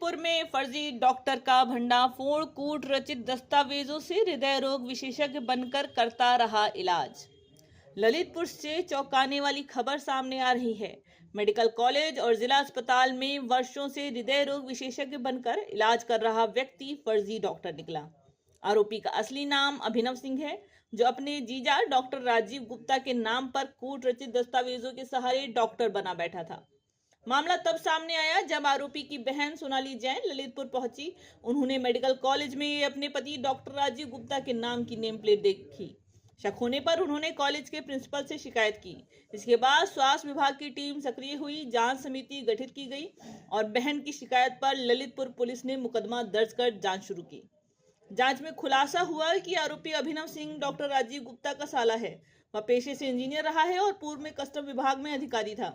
ललितपुर में फर्जी डॉक्टर का भंडाफोड़, कूट रचित दस्तावेजों से हृदय रोग विशेषज्ञ बनकर करता रहा इलाज। ललितपुर से चौंकाने वाली खबर सामने आ रही है। मेडिकल कॉलेज और जिला अस्पताल में वर्षों से हृदय रोग विशेषज्ञ बनकर इलाज कर रहा व्यक्ति फर्जी डॉक्टर निकला। आरोपी का असली नाम अभिनव सिंह है, जो अपने जीजा डॉक्टर राजीव गुप्ता के नाम पर कूट रचित दस्तावेजों के सहारे डॉक्टर बना बैठा था। मामला तब सामने आया जब आरोपी की बहन सोनाली जैन ललितपुर पहुंची। उन्होंने मेडिकल कॉलेज में अपने पति डॉक्टर राजीव गुप्ता के नाम की नेम प्लेट देखी। शक होने पर उन्होंने कॉलेज के प्रिंसिपल से शिकायत की। इसके बाद स्वास्थ्य विभाग की टीम सक्रिय हुई, जांच समिति गठित की गई और बहन की शिकायत पर ललितपुर पुलिस ने मुकदमा दर्ज कर जांच शुरू की। जांच में खुलासा हुआ कि आरोपी अभिनव सिंह डॉक्टर राजीव गुप्ता का साला है। वह पेशे से इंजीनियर रहा है और पूर्व में कस्टम विभाग में अधिकारी था।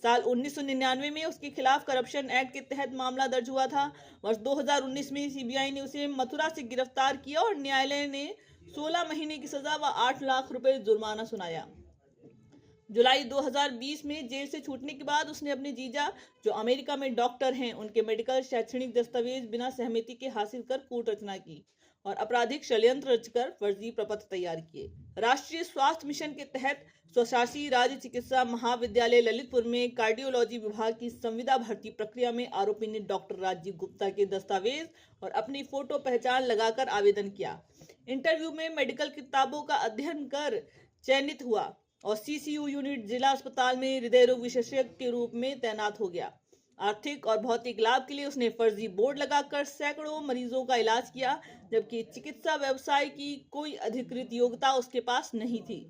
साल 1999 में उसके खिलाफ करप्शन एक्ट के तहत मामला दर्ज हुआ था। वर्ष 2019 में सीबीआई ने उसे मथुरा से गिरफ्तार किया और न्यायालय ने 16 महीने की सजा व 8 लाख रुपए जुर्माना सुनाया। जुलाई 2020 में जेल से छूटने के बाद उसने अपने जीजा, जो अमेरिका में डॉक्टर हैं, उनके मेडिकल शैक्षणिक दस्तावेज बिना सहमति के हासिल कर कूट रचना की और आपराधिक षड्यंत्र रचकर फर्जी प्रपत्र तैयार किए। राष्ट्रीय स्वास्थ्य मिशन के तहत स्वशासी राज्य चिकित्सा महाविद्यालय ललितपुर में कार्डियोलॉजी विभाग की संविदा भर्ती प्रक्रिया में आरोपी ने डॉक्टर राजीव गुप्ता के दस्तावेज और अपनी फोटो पहचान लगाकर आवेदन किया। इंटरव्यू में मेडिकल किताबों का अध्ययन कर चयनित हुआ और सीसीयू यूनिट जिला अस्पताल में हृदय रोग विशेषज्ञ के रूप में तैनात हो गया। आर्थिक और भौतिक लाभ के लिए उसने फर्जी बोर्ड लगाकर सैकड़ों मरीजों का इलाज किया, जबकि चिकित्सा व्यवसाय की कोई अधिकृत योग्यता उसके पास नहीं थी।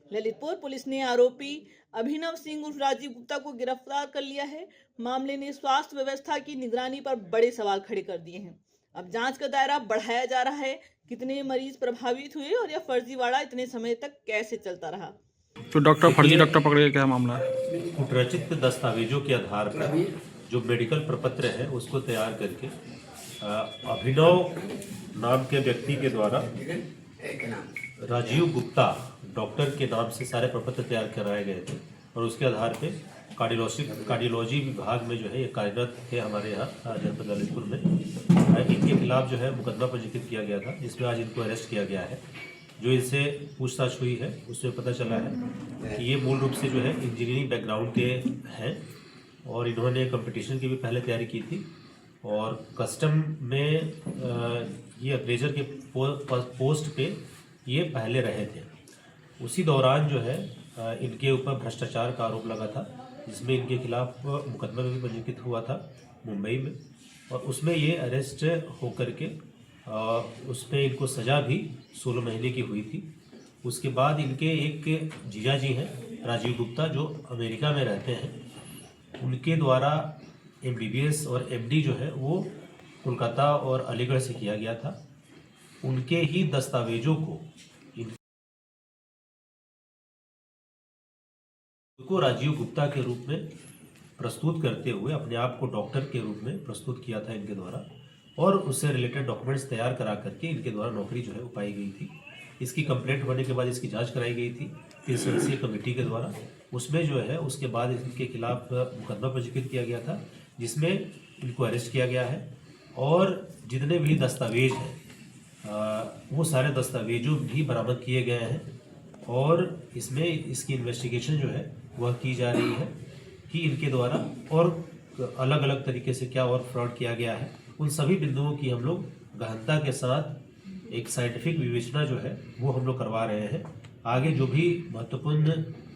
ललितपुर पुलिस ने आरोपी अभिनव सिंह उर्फ राजीव गुप्ता को गिरफ्तार कर लिया है। मामले ने स्वास्थ्य व्यवस्था की निगरानी पर बड़े सवाल खड़े कर दिए हैं। अब जांच का दायरा बढ़ाया जा रहा है। कितने मरीज प्रभावित हुए और यह फर्जीवाड़ा इतने समय तक कैसे चलता रहा? तो डॉक्टर फर्जी डॉक्टर पकड़े, क्या मामला है? कुटरचित दस्तावेजों के आधार पर जो मेडिकल प्रपत्र है उसको तैयार करके अभिनव नाम के व्यक्ति के द्वारा राजीव गुप्ता डॉक्टर के नाम से सारे प्रपत्र तैयार कराए गए थे और उसके आधार पे कार्डियोलॉजी विभाग में जो है ये कार्यरत थे हमारे यहाँ जनपद ललितपुर में। इनके खिलाफ जो है मुकदमा पंजीकृत किया गया था, जिसमें आज इनको अरेस्ट किया गया है। जो इनसे पूछताछ हुई है उसमें पता चला है कि ये मूल रूप से जो है इंजीनियरिंग बैकग्राउंड के हैं और इन्होंने कंपटीशन की भी पहले तैयारी की थी और कस्टम में ये अप्रेजर के पोस्ट पे ये पहले रहे थे। उसी दौरान जो है इनके ऊपर भ्रष्टाचार का आरोप लगा था, जिसमें इनके खिलाफ मुकदमा भी पंजीकृत हुआ था मुंबई में और उसमें ये अरेस्ट होकर के उसमें इनको सज़ा भी 16 महीने की हुई थी। उसके बाद इनके एक जीजा जी हैं राजीव गुप्ता, जो अमेरिका में रहते हैं, उनके द्वारा MBBS और MD जो है वो कोलकाता और अलीगढ़ से किया गया था। उनके ही दस्तावेजों को राजीव गुप्ता के रूप में प्रस्तुत करते हुए अपने आप को डॉक्टर के रूप में प्रस्तुत किया था इनके द्वारा और उससे रिलेटेड डॉक्यूमेंट्स तैयार करा करके इनके द्वारा नौकरी जो है वो पाई गई थी। इसकी कंप्लेंट होने के बाद इसकी जांच कराई गई थी 3 सदस्यीय कमेटी के द्वारा। उसमें जो है उसके बाद इनके खिलाफ मुकदमा पंजीकृत किया गया था, जिसमें इनको अरेस्ट किया गया है और जितने भी दस्तावेज हैं वो सारे दस्तावेजों भी बरामद किए गए हैं और इसमें इसकी इन्वेस्टिगेशन जो है वह की जा रही है कि इनके द्वारा और अलग अलग तरीके से क्या और फ्रॉड किया गया है। उन सभी बिंदुओं की हम लोग गहनता के साथ एक साइंटिफिक विवेचना जो है वो हम लोग करवा रहे हैं। आगे जो भी महत्वपूर्ण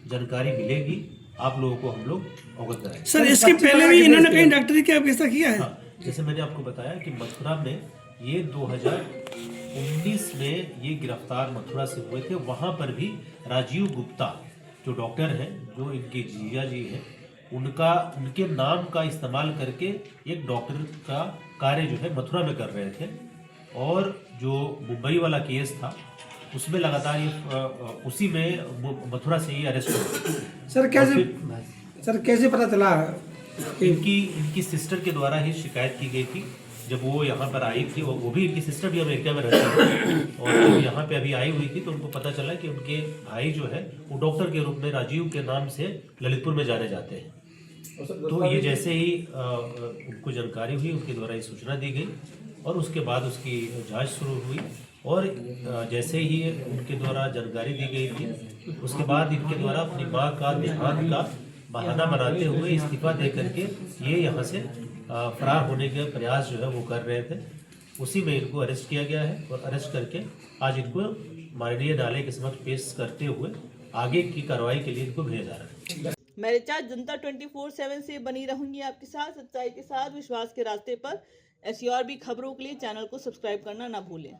जानकारी मिलेगी आप लोगों को हम लोग अवगत कराएंगे। सर, इसके पहले भी इन्होंने कहीं डॉक्टरी का व्यवस्था किया है? हाँ, जैसे मैंने आपको बताया कि मथुरा में ये 2019 में ये गिरफ्तार मथुरा से हुए थे। वहाँ पर भी राजीव गुप्ता जो डॉक्टर हैं, जो इनके जीजा जी हैं, उनके नाम का इस्तेमाल करके एक डॉक्टर का कार्य जो है मथुरा में कर रहे थे और जो मुंबई वाला केस था उसमें लगातार ये उसी में मथुरा से ही अरेस्ट हुए। सर कैसे पता चला? इनकी सिस्टर के द्वारा ही शिकायत की गई थी। जब वो यहाँ पर आई थी, वो भी इनकी सिस्टर भी अमेरिका में रहती है और जब यहाँ पे अभी आई हुई थी तो उनको पता चला कि उनके भाई जो है वो डॉक्टर के रूप में राजीव के नाम से ललितपुर में जाने जाते हैं तो ये जैसे ही उनको जानकारी हुई, उनके द्वारा ये सूचना दी गई और उसके बाद उसकी जांच शुरू हुई। और जैसे ही उनके द्वारा जानकारी दी गई थी, उसके बाद इनके द्वारा अपनी मां का देहांत का बहाना बनाते हुए इस्तीफा दे करके ये यहाँ से फरार होने के प्रयास जो है वो कर रहे थे। उसी में इनको अरेस्ट किया गया है और अरेस्ट करके आज इनको माननीय न्यायालय के समक्ष पेश करते हुए आगे की कार्रवाई के लिए इनको भेजा जा रहा है। मेरे साथ जनता 24/7 से बनी रहूंगी आपके साथ, सच्चाई के साथ, विश्वास के रास्ते पर। ऐसी और भी खबरों के लिए चैनल को सब्सक्राइब करना ना भूलें।